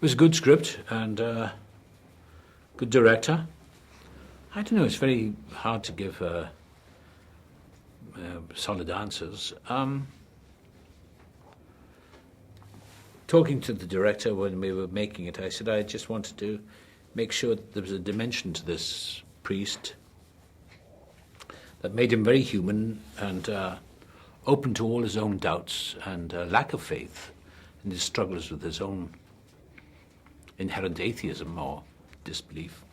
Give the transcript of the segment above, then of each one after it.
was a good script and good director. I don't know, it's very hard to give solid answers. Talking to the director when we were making it, I said I just wanted to make sure that there was a dimension to this priest that made him very human and open to all his own doubts and lack of faith in his struggles with his own inherent atheism or disbelief.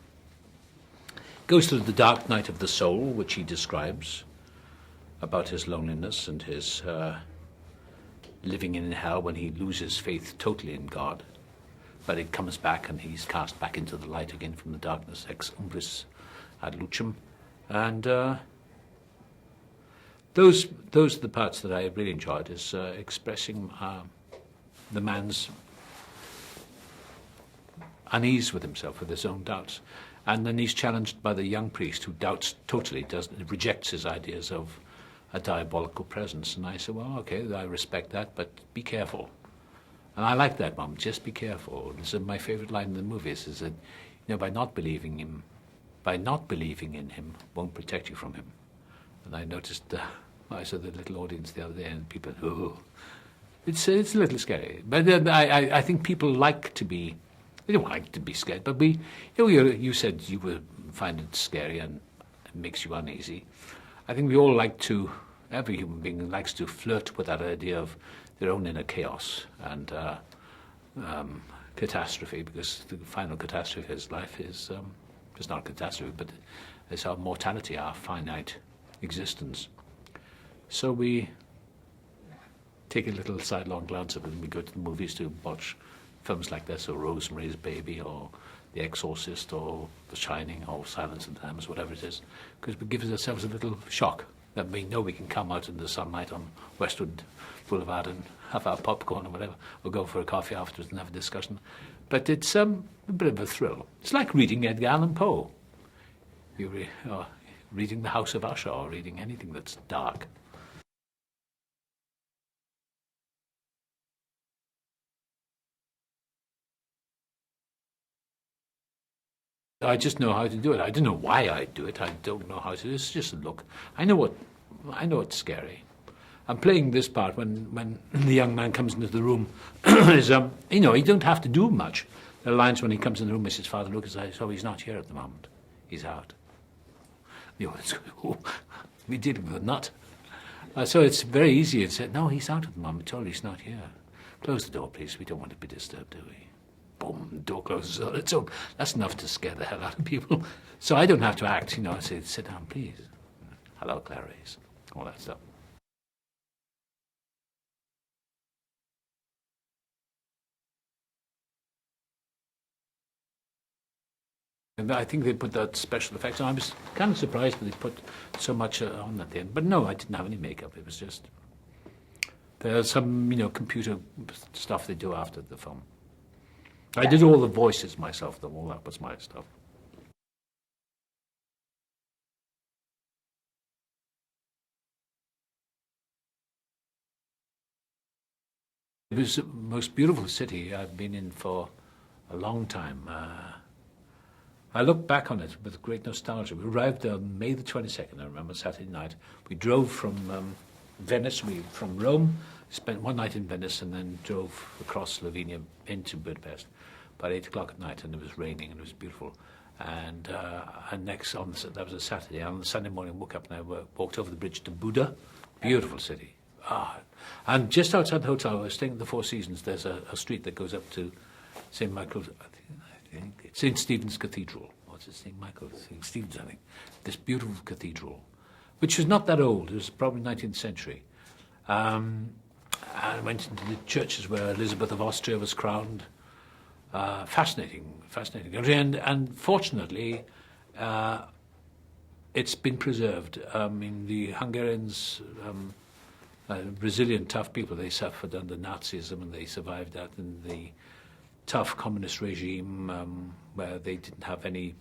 Goes through the dark night of the soul, which he describes, about his loneliness and his living in hell when he loses faith totally in God. But it comes back and he's cast back into the light again from the darkness, ex umbris ad lucem. And those are the parts that I really enjoyed, is expressing the man's unease with himself, with his own doubts. And then he's challenged by the young priest who doubts totally, rejects his ideas of a diabolical presence. And I said, well, okay, I respect that, but be careful. And I like that, Mum, just be careful. This is my favorite line in the movies, is that, by not believing in him won't protect you from him. And I noticed, I saw the little audience the other day, and people, it's a little scary. But I think people like to be, they don't like to be scared, but you said you would find it scary and it makes you uneasy. I think we all like to, every human being likes to flirt with that idea of their own inner chaos and catastrophe, because the final catastrophe of his life is, it's not a catastrophe, but it's our mortality, our finite existence. So we take a little sidelong glance at it, and we go to the movies to watch films like this, or Rosemary's Baby, or The Exorcist, or The Shining, or Silence of the Lambs, whatever it is, because it gives ourselves a little shock that we know we can come out in the sunlight on Westwood Boulevard and have our popcorn or whatever, or go for a coffee afterwards and have a discussion. But it's a bit of a thrill. It's like reading Edgar Allan Poe. Or reading The House of Usher, or reading anything that's dark. I just know how to do it. I don't know why I do it. I don't know how to do it. It's just a look. I know it's scary. I'm playing this part when the young man comes into the room. Is you don't have to do much. There are lines when he comes in the room, Mrs. Father Lucas, so he's not here at the moment. He's out. We're dealing with a nut. So it's very easy to say, no, he's out at the moment. Totally, he's not here. Close the door, please. We don't want to be disturbed, do we? Boom, the door closes on its own. That's enough to scare the hell out of people. So I don't have to act, I say, sit down, please. Hello, Clarice. All that stuff. And I think they put that special effects on. I was kind of surprised that they put so much on at the end. But no, I didn't have any makeup. It was just, there's some, computer stuff they do after the film. I did all the voices myself, though. All that was my stuff. It was the most beautiful city I've been in for a long time. I look back on it with great nostalgia. We arrived on May the 22nd, I remember, Saturday night. We drove from Venice, from Rome, spent one night in Venice, and then drove across Slovenia into Budapest. About 8 o'clock at night, and it was raining, and it was beautiful. And next, that was a Saturday. On the Sunday morning, I woke up and I walked over the bridge to Buda. Beautiful city. And just outside the hotel, I was staying at the Four Seasons. There's a street that goes up to St. Michael's, I think it's St. Stephen's Cathedral. What's it, St. Michael's? St. Stephen's, I think. This beautiful cathedral, which was not that old. It was probably 19th century. And I went into the churches where Elizabeth of Austria was crowned. Fascinating country, and fortunately, it's been preserved. The Hungarians, resilient, tough people, they suffered under Nazism, and they survived that in the tough communist regime where they didn't have any,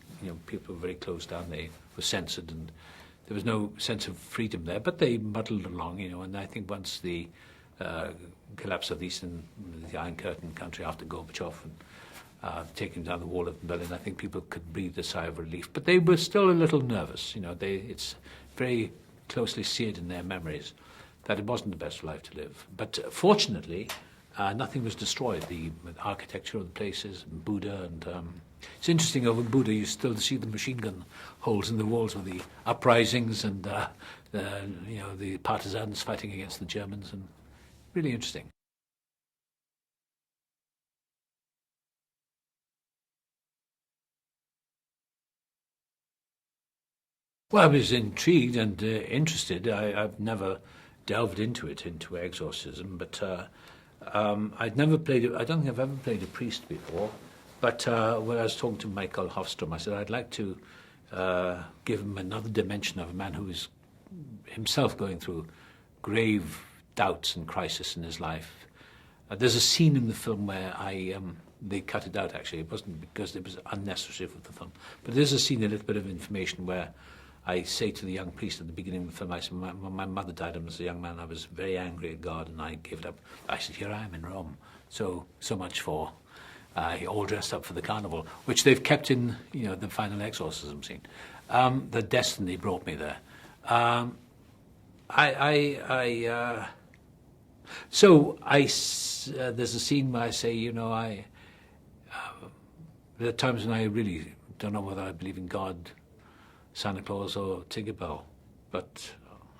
people were very closed down, they were censored, and there was no sense of freedom there, but they muddled along, and I think once the collapse of the Iron Curtain country after Gorbachev, and taking down the wall of Berlin, I think people could breathe a sigh of relief. But they were still a little nervous. It's very closely seared in their memories that it wasn't the best life to live. But fortunately, nothing was destroyed. The architecture of the places, Buda, and it's interesting. Over Buda, you still see the machine gun holes in the walls with the uprisings and the partisans fighting against the Germans, and really interesting. Well, I was intrigued and interested. I've never delved into exorcism, but I'd never played it. I don't think I've ever played a priest before. But when I was talking to Michael Hofstrom, I said I'd like to give him another dimension of a man who is himself going through grave doubts and crisis in his life. There's a scene in the film where they cut it out, actually. It wasn't because it was unnecessary for the film. But there's a scene, a little bit of information where I say to the young priest at the beginning of the film, I said, when my mother died, and as a young man, I was very angry at God, and I gave it up. I said, here I am in Rome. So much for all dressed up for the carnival, which they've kept in, the final exorcism scene. The destiny brought me there. There's a scene where I say, there are times when I really don't know whether I believe in God, Santa Claus, or Tinkerbell, but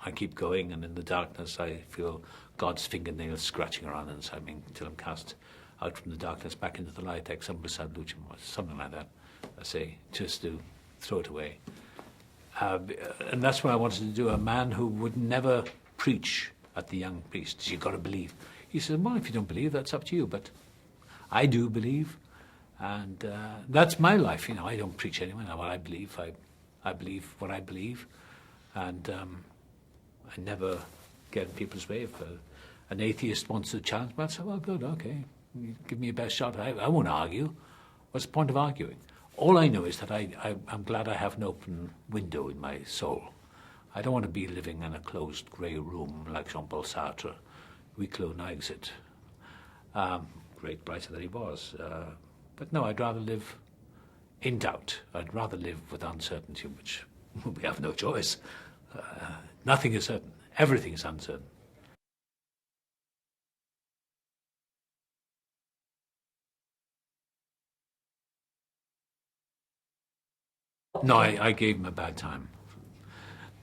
I keep going, and in the darkness I feel God's fingernails scratching around inside me until I'm cast out from the darkness back into the light, ex umbris ad lucem, or something like that, I say, just to throw it away. And that's what I wanted to do, a man who would never preach at the young priest. You've got to believe. He said, well, if you don't believe, that's up to you, but I do believe, and that's my life. I don't preach anyone what I believe. I believe what I believe, and I never get in people's way. If an atheist wants to challenge me, I'd say, well, good, okay, you give me your best shot. I won't argue. What's the point of arguing? All I know is that I'm glad I have an open window in my soul. I don't want to be living in a closed grey room like Jean-Paul Sartre, huis clos, no exit. Great writer that he was. But no, I'd rather live in doubt. I'd rather live with uncertainty, which we have no choice. Nothing is certain. Everything is uncertain. No, I gave him a bad time.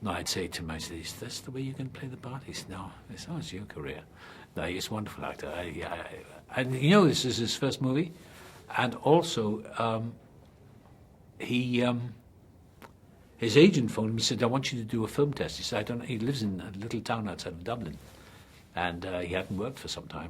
No, I'd say to him, is this the way you can play the part? He said, no, it's your career. No, he's a wonderful actor. And this is his first movie. And also, his agent phoned me and said, I want you to do a film test. He said, he lives in a little town outside of Dublin. And he hadn't worked for some time.